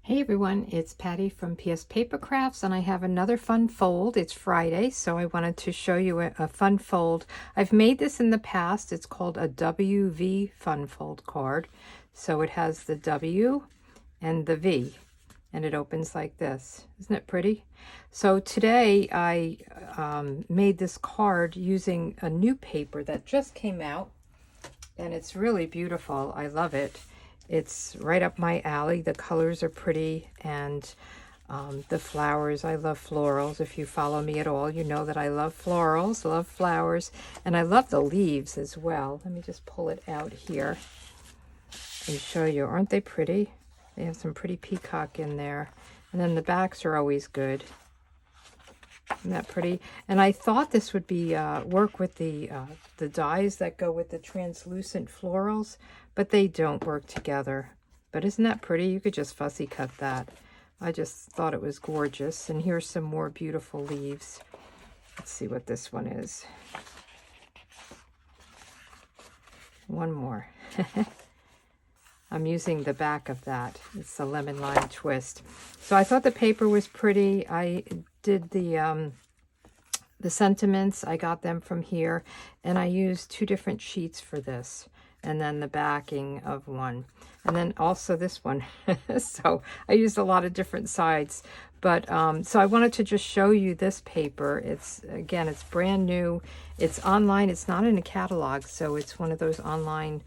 Hey everyone, it's Patty from pspapercrafts, and I have another fun fold. It's Friday, so I wanted to show you a fun fold. I've made this in the past. It's called a WV fun fold card. So it has the W and the V, and it opens like this. Isn't it pretty? So today I made this card using a new paper that just came out, and it's really beautiful. I love it. It's right up my alley. The colors are pretty, and the flowers. I love florals. If you follow me at all, you know that I love florals, love flowers, and I love the leaves as well. Let me just pull it out here and show you. Aren't they pretty? They have some pretty peacock in there. And then the backs are always good. Isn't that pretty? And I thought this would be work with the dyes that go with the translucent florals, but they don't work together. But isn't that pretty? You could just fussy cut that. I just thought it was gorgeous. And here's some more beautiful leaves. Let's see what this one is. One more. I'm using the back of that. It's a lemon lime twist. So I thought the paper was pretty. I did the sentiments. I got them from here, and I used 2 different sheets for this, and then the backing of one, and then also this one. So I used a lot of different sides, but so I wanted to just show you this paper. It's brand new. It's online. It's not in a catalog, so it's one of those online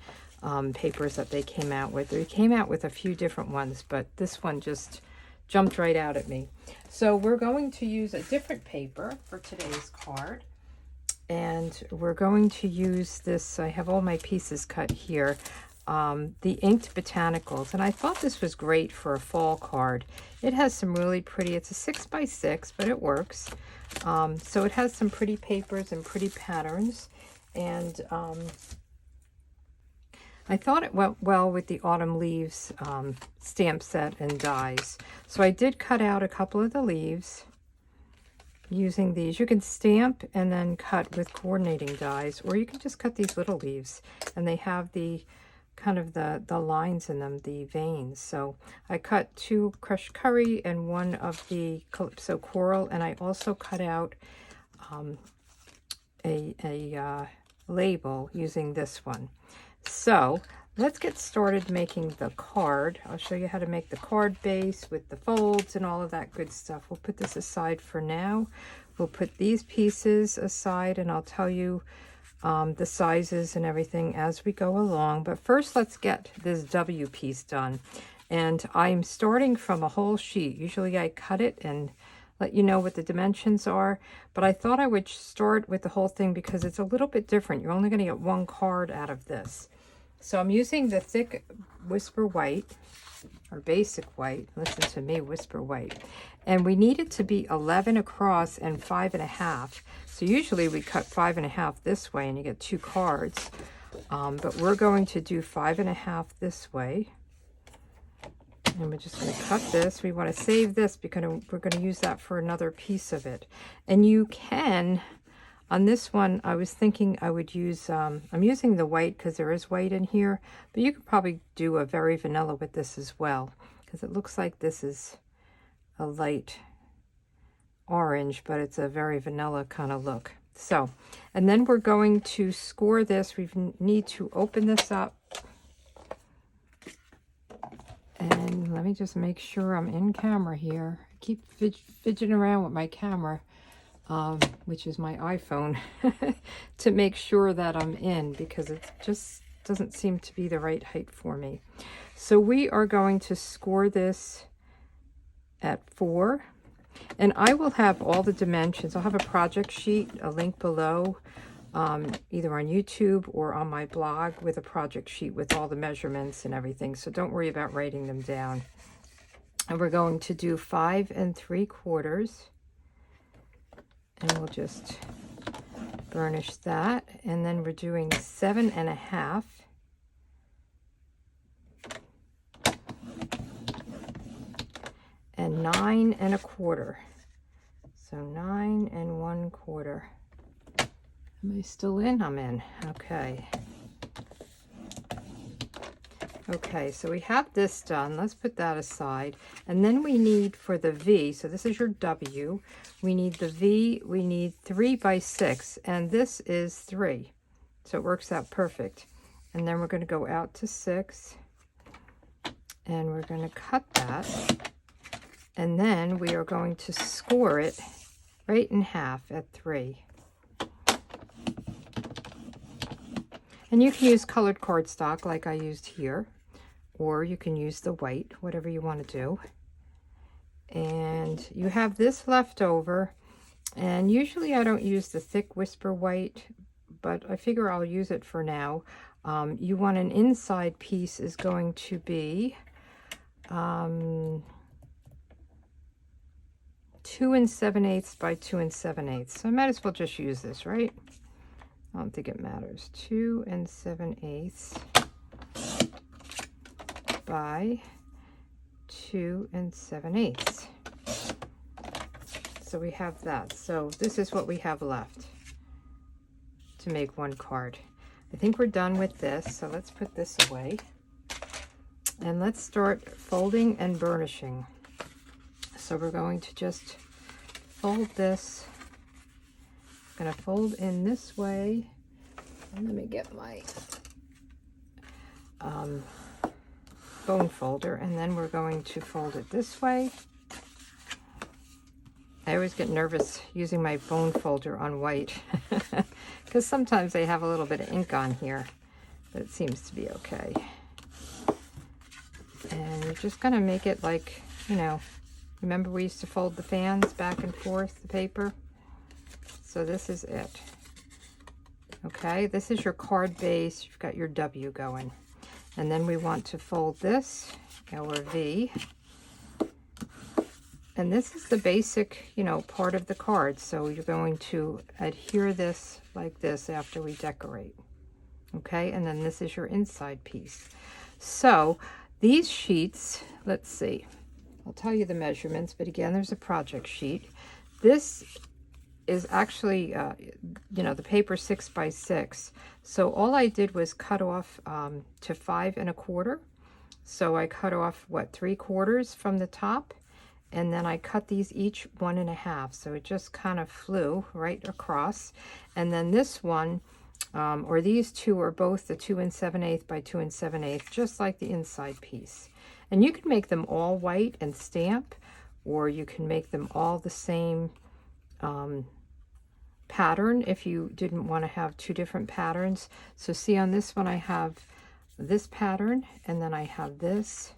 papers that they came out with. They came out with a few different ones, but this one just jumped right out at me. So we're going to use a different paper for today's card, and we're going to use this. I have all my pieces cut here, the inked Botanicals, and I thought this was great for a fall card. It has some really pretty, it's a 6x6, but it works. So it has some pretty papers and pretty patterns, and I thought it went well with the autumn leaves stamp set and dies. So I did cut out a couple of the leaves using these. You can stamp and then cut with coordinating dies, or you can just cut these little leaves, and they have the kind of the lines in them, the veins. So I cut 2 crushed curry and 1 of the Calypso coral, and I also cut out a label using this one. So let's get started making the card. I'll show you how to make the card base with the folds and all of that good stuff. We'll put this aside for now. We'll put these pieces aside, and I'll tell you the sizes and everything as we go along. But first, let's get this W piece done. And I'm starting from a whole sheet. Usually I cut it and let you know what the dimensions are, but I thought I would start with the whole thing because it's a little bit different. You're only going to get 1 card out of this. So I'm using the thick Whisper White, or basic white. Listen to me, Whisper White. And we need it to be 11 across and 5.5. So usually we cut 5.5 this way and you get 2 cards. But we're going to do 5.5 this way. And we're just going to cut this. We want to save this because we're going to use that for another piece of it. And you can, on this one, I was thinking I would use, I'm using the white because there is white in here, but you could probably do a very vanilla with this as well, because it looks like this is a light orange, but it's a very vanilla kind of look. So, and then we're going to score this. We need to open this up. And let me just make sure I'm in camera here. I keep fidgeting around with my camera, which is my iPhone, to make sure that I'm in, because it just doesn't seem to be the right height for me. So we are going to score this at 4. And I will have all the dimensions. I'll have a project sheet, a link below, either on YouTube or on my blog, with a project sheet with all the measurements and everything. So don't worry about writing them down. And we're going to do 5 3/4. And we'll just burnish that. And then we're doing 7.5. And 9 1/4. So 9 1/4. Am I still in? I'm in. Okay. Okay, so we have this done. Let's put that aside. And then we need for the V, so this is your W. We need the V, we need 3 by 6, and this is 3. So it works out perfect. And then we're going to go out to 6, and we're going to cut that. And then we are going to score it right in half at 3. And you can use colored cardstock like I used here, or you can use the white, whatever you want to do. And you have this left over, and usually I don't use the thick Whisper White, but I figure I'll use it for now. You want an inside piece is going to be 2 7/8 by 2 7/8. So I might as well just use this, right? I don't think it matters. 2 7/8 by 2 7/8. So we have that. So this is what we have left to make one card. I think we're done with this, so let's put this away. And let's start folding and burnishing. So we're going to just fold this. I'm going to fold in this way. And let me get my bone folder, and then we're going to fold it this way. I always get nervous using my bone folder on white because sometimes they have a little bit of ink on here, but it seems to be okay. And you're just going to make it like, you know, remember we used to fold the fans back and forth, the paper? So this is it. Okay, this is your card base. You've got your W going. And then we want to fold this, our V. And this is the basic, you know, part of the card. So you're going to adhere this like this after we decorate. Okay, and then this is your inside piece. So these sheets, let's see. I'll tell you the measurements, but again, there's a project sheet. This is actually, you know, the paper 6 by 6. So all I did was cut off to 5 1/4. So I cut off, what, 3/4 from the top, and then I cut these each 1 1/2. So it just kind of flew right across. And then this one, or these two are both the 2 7/8 by 2 7/8, just like the inside piece. And you can make them all white and stamp, or you can make them all the same pattern if you didn't want to have 2 different patterns. So see, on this one I have this pattern, and then I have this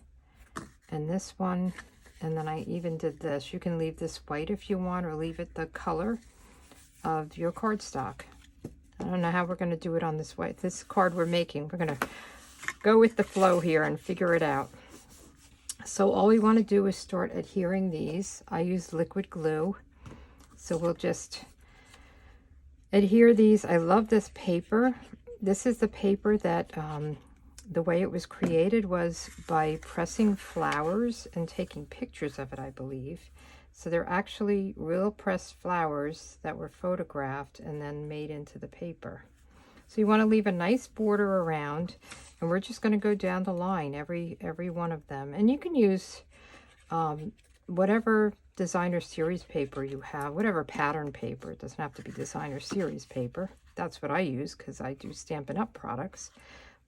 and this one, and then I even did this. You can leave this white if you want, or leave it the color of your cardstock. I don't know how we're going to do it on this white. This card we're making, we're going to go with the flow here and figure it out. So all we want to do is start adhering these. I use liquid glue, so we'll just adhere these. I love this paper. This is the paper that the way it was created was by pressing flowers and taking pictures of it, I believe. So they're actually real pressed flowers that were photographed and then made into the paper. So you want to leave a nice border around, and we're just going to go down the line, every one of them. And you can use whatever designer series paper you have, whatever pattern paper. It doesn't have to be designer series paper. That's what I use because I do Stampin' Up! Products.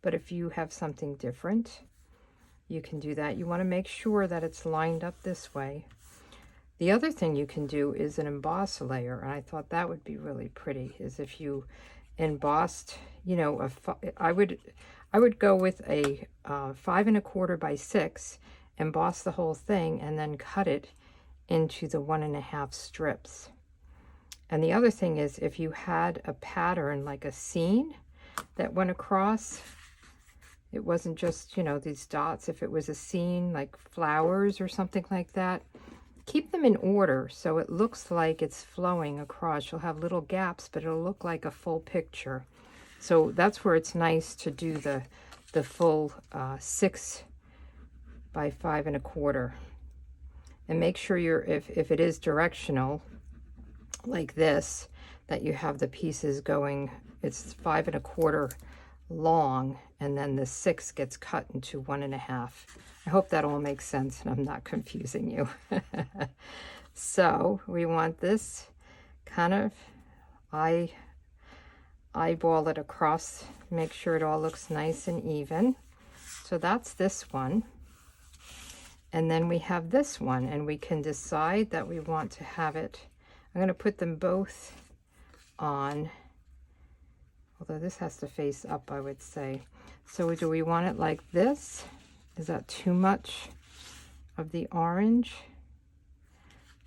But if you have something different, you can do that. You want to make sure that it's lined up this way. The other thing you can do is an emboss layer, and I thought that would be really pretty, is if you embossed, you know, I would go with a 5 1/4 by 6, emboss the whole thing, and then cut it into the 1 1/2 strips. And the other thing is, if you had a pattern like a scene that went across, it wasn't just, you know, these dots. If it was a scene like flowers or something like that, keep them in order so it looks like it's flowing across. You'll have little gaps, but it'll look like a full picture. So that's where it's nice to do the full 6 by 5 1/4. And make sure if it is directional like this, that you have the pieces going, it's 5 1/4 long, and then the 6 gets cut into 1.5. I hope that all makes sense and I'm not confusing you. So we want this kind of eyeball it across, make sure it all looks nice and even. So that's this one. And then we have this one, and we can decide that we want to have it. I'm going to put them both on, although this has to face up, I would say. So do we want it like this? Is that too much of the orange?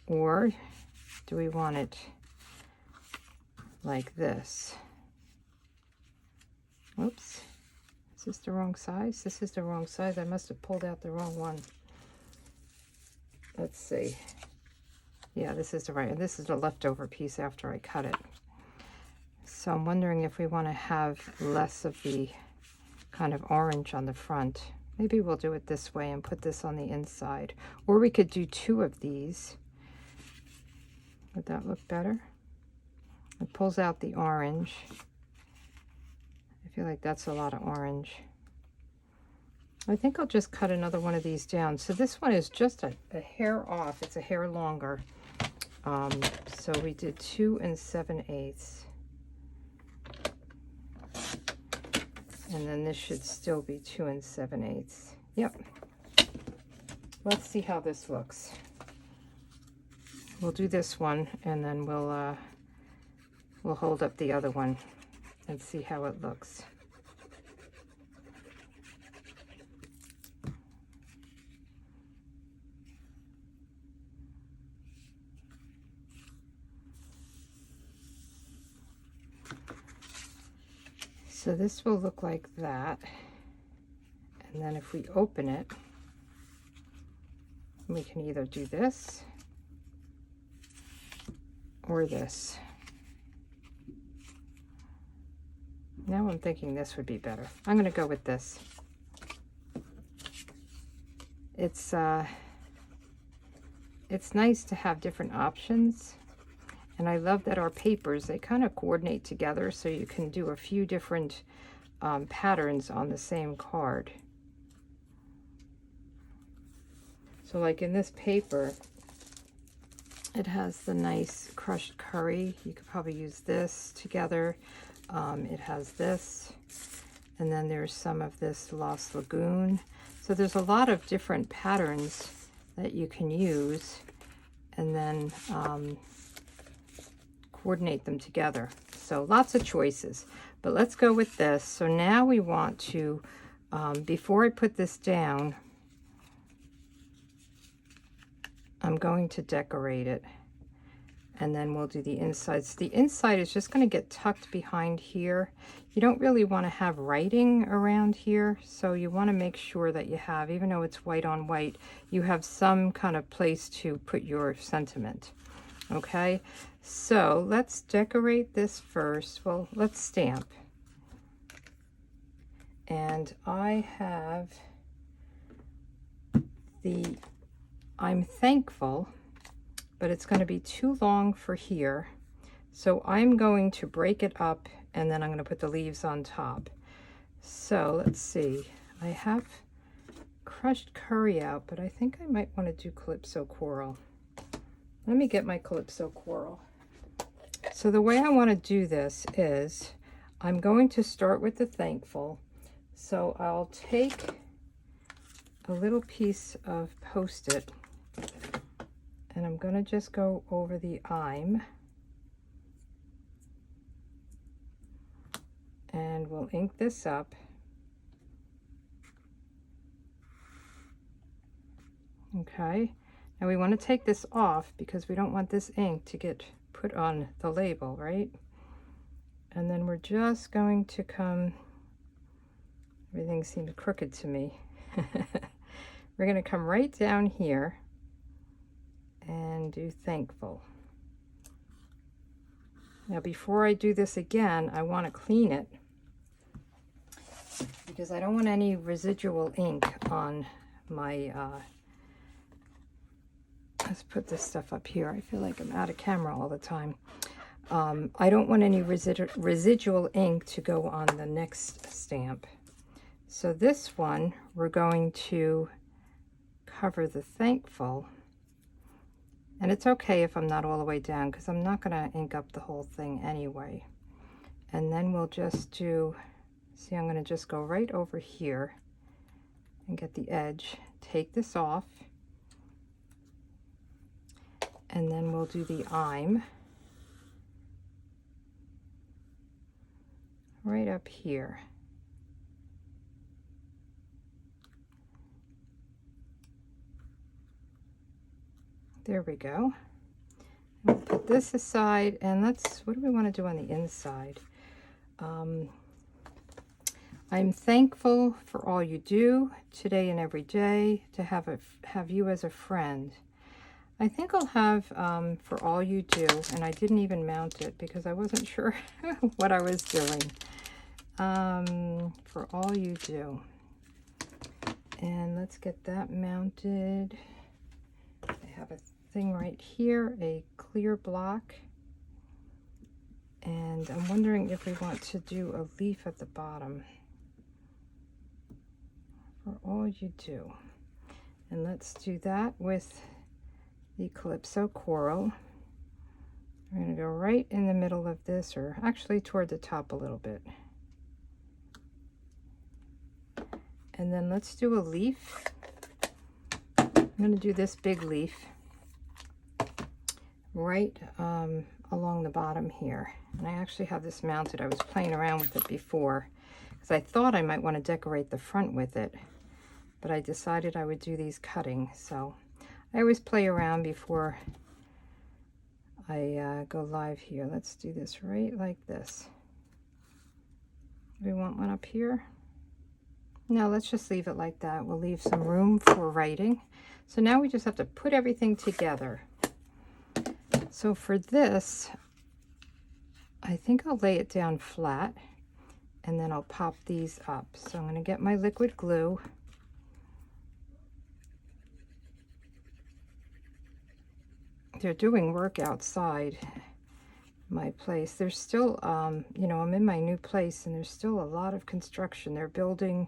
Or do we want it like this? Oops, is this the wrong size? This is the wrong size. I must have pulled out the wrong one. Let's see. Yeah, this is the right, and this is the leftover piece after I cut it. So I'm wondering if we want to have less of the kind of orange on the front. Maybe we'll do it this way and put this on the inside. Or we could do 2 of these. Would that look better? It pulls out the orange. I feel like that's a lot of orange. I think I'll just cut another one of these down. So this one is just a hair off. It's a hair longer. So we did 2 7/8. And then this should still be 2 7/8. Yep. Let's see how this looks. We'll do this one, and then we'll hold up the other one and see how it looks. So this will look like that. And then if we open it, we can either do this or this. Now I'm thinking this would be better. I'm going to go with this. It's nice to have different options. And I love that our papers, they kind of coordinate together, so you can do a few different patterns on the same card. So like in this paper, it has the nice crushed curry. You could probably use this together. It has this, and then there's some of this Lost Lagoon. So there's a lot of different patterns that you can use, and then coordinate them together. So lots of choices, but let's go with this. So now we want to, before I put this down, I'm going to decorate it, and then we'll do the insides. The inside is just going to get tucked behind here. You don't really want to have writing around here, so you want to make sure that you have, even though it's white on white, you have some kind of place to put your sentiment. Okay, so let's decorate this first. Well, let's stamp. And I have the I'm thankful, but it's going to be too long for here. So I'm going to break it up, and then I'm going to put the leaves on top. So let's see. I have crushed curry out, but I think I might want to do Calypso Coral. Let me get my Calypso Coral. So the way I want to do this is I'm going to start with the thankful. So I'll take a little piece of Post-it, and I'm going to just go over the I'm, and we'll ink this up. Okay. Now we want to take this off because we don't want this ink to get put on the label, right? And then we're just going to come, everything seems crooked to me. We're going to come right down here and do thankful. Now before I do this again, I want to clean it because I don't want any residual ink on my let's put this stuff up here. I feel like I'm out of camera all the time. I don't want any residual ink to go on the next stamp. So this one, we're going to cover the thankful. And it's okay if I'm not all the way down, because I'm not going to ink up the whole thing anyway. And then we'll just do, see, I'm going to just go right over here and get the edge. Take this off. And then we'll do the I'm right up here. There we go. We'll put this aside, and let's, what do we want to do on the inside? I'm thankful for all you do today and every day to have you as a friend. I think I'll have for all you do, and I didn't even mount it because I wasn't sure what I was doing. For all you do. And let's get that mounted. I have a thing right here, a clear block. And I'm wondering if we want to do a leaf at the bottom. For all you do. And let's do that with the Calypso Coral. I'm going to go right in the middle of this, or actually toward the top a little bit. And then let's do a leaf. I'm going to do this big leaf right along the bottom here. And I actually have this mounted. I was playing around with it before because I thought I might want to decorate the front with it, but I decided I would do these cutting. So I always play around before I go live here. Let's do this right like this. Do we want one up here? No, let's just leave it like that. We'll leave some room for writing. So now we just have to put everything together. So for this, I think I'll lay it down flat and then I'll pop these up. So I'm going to get my liquid glue. They're doing work outside my place. There's still, you know, I'm in my new place and there's still a lot of construction. They're building,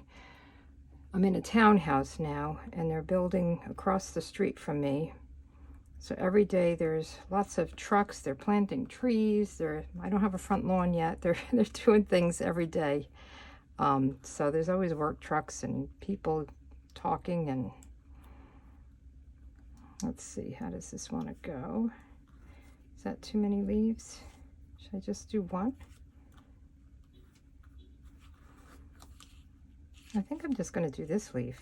I'm in a townhouse now, and they're building across the street from me. So every day there's lots of trucks. They're planting trees. I don't have a front lawn yet. They're doing things every day. So there's always work trucks and people talking. And let's see, how does this want to go? Is that too many leaves? Should I just do one? I think I'm just going to do this leaf.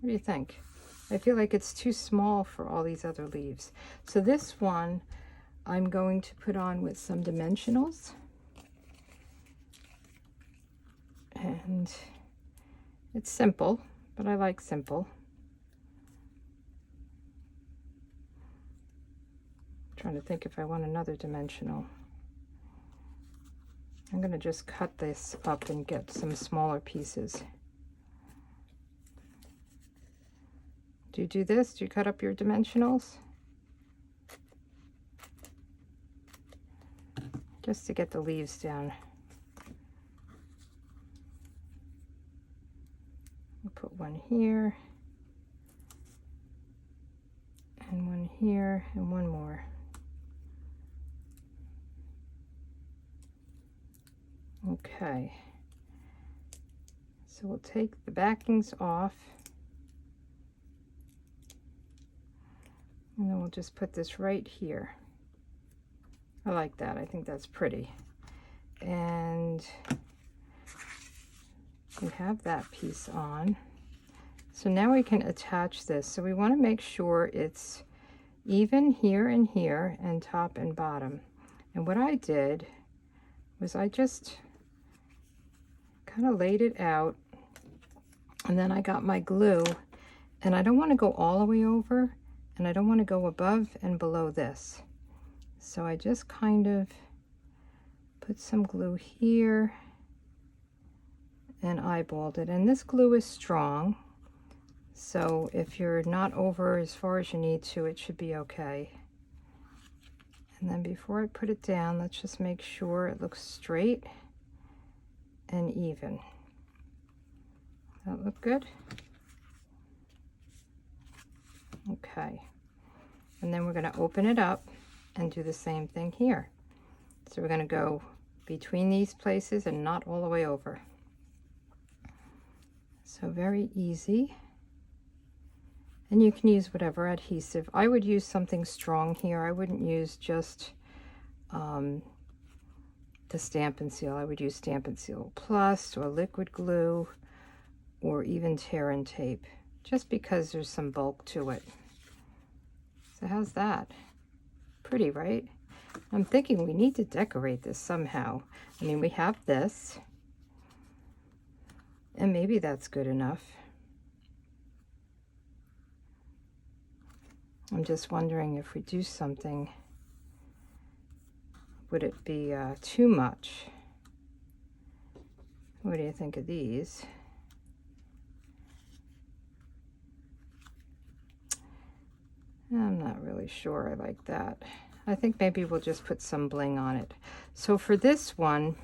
What do you think? I feel like it's too small for all these other leaves. So this one I'm going to put on with some dimensionals. And it's simple, but I like simple. I'm trying to think if I want another dimensional. I'm going to just cut this up and get some smaller pieces. Do you do this? Do you cut up your dimensionals? Just to get the leaves down. We'll put one here, and one here, and one more. Okay. So we'll take the backings off. And then we'll just put this right here. I like that. I think that's pretty. And we have that piece on. So now we can attach this. So we want to make sure it's even here and here, and top and bottom. And what I did was I just kind of laid it out, and then I got my glue, and I don't want to go all the way over, and I don't want to go above and below this. So I just kind of put some glue here and eyeballed it. And this glue is strong, so if you're not over as far as you need to, it should be okay. And then before I put it down, let's just make sure it looks straight and even. That look good? Okay. And then we're going to open it up and do the same thing here. So we're going to go between these places and not all the way over. So very easy. And you can use whatever adhesive. I would use something strong here. I wouldn't use just the Stamp and Seal. I would use Stamp and Seal Plus or liquid glue or even tear and tape, just because there's some bulk to it. So how's that? Pretty, right? I'm thinking we need to decorate this somehow. I mean, we have this, and maybe that's good enough. I'm just wondering if we do something, would it be too much? What do you think of these? I'm not really sure I like that. I think maybe we'll just put some bling on it. So for this one,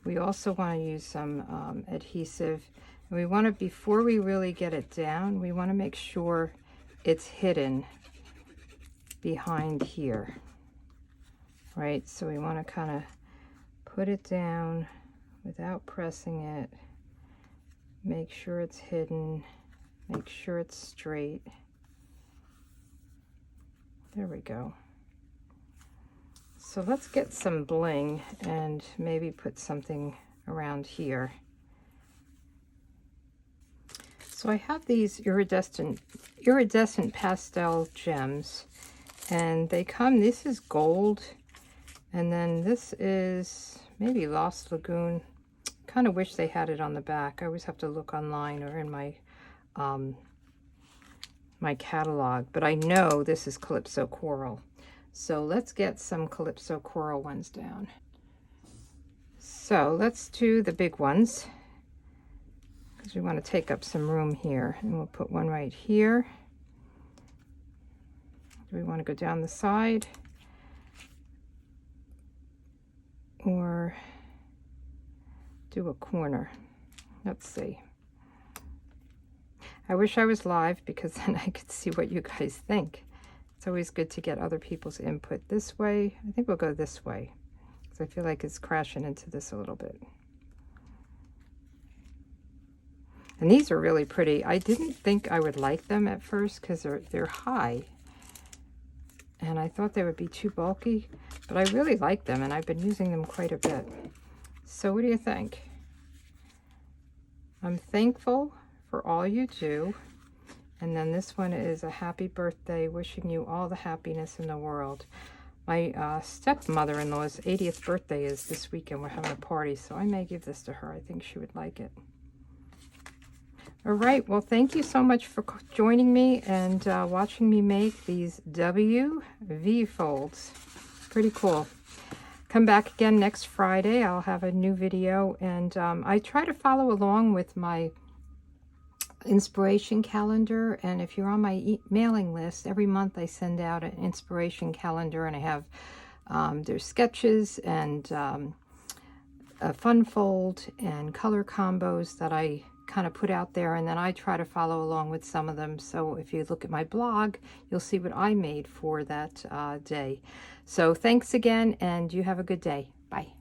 we also want to use some adhesive. And we want to, before we really get it down, we want to make sure it's hidden behind here, right? So we want to kind of put it down without pressing it. Make sure it's hidden. Make sure it's straight. There we go. So let's get some bling and maybe put something around here. So I have these iridescent pastel gems, and they come, this is gold, and then this is maybe Lost Lagoon. Kind of wish they had it on the back. I always have to look online or in my my catalog, but I know this is Calypso Coral. So let's get some Calypso Coral ones down. So let's do the big ones, because we want to take up some room here, and we'll put one right here. Do we want to go down the side, or do a corner? Let's see. I wish I was live, because then I could see what you guys think. It's always good to get other people's input. This way, I think we'll go this way, because I feel like it's crashing into this a little bit. And these are really pretty. I didn't think I would like them at first, because they're high. And I thought they would be too bulky, but I really like them, and I've been using them quite a bit. So what do you think? I'm thankful for all you do. And then this one is a happy birthday, wishing you all the happiness in the world. My stepmother-in-law's 80th birthday is this weekend. We're having a party, so I may give this to her. I think she would like it. All right, well, thank you so much for joining me and watching me make these WV folds. Pretty cool. Come back again next Friday. I'll have a new video, and I try to follow along with my inspiration calendar, and if you're on my mailing list, every month I send out an inspiration calendar, and I have there's sketches and a fun fold and color combos that I kind of put out there, and then I try to follow along with some of them. So if you look at my blog, you'll see what I made for that day. So thanks again, and you have a good day. Bye.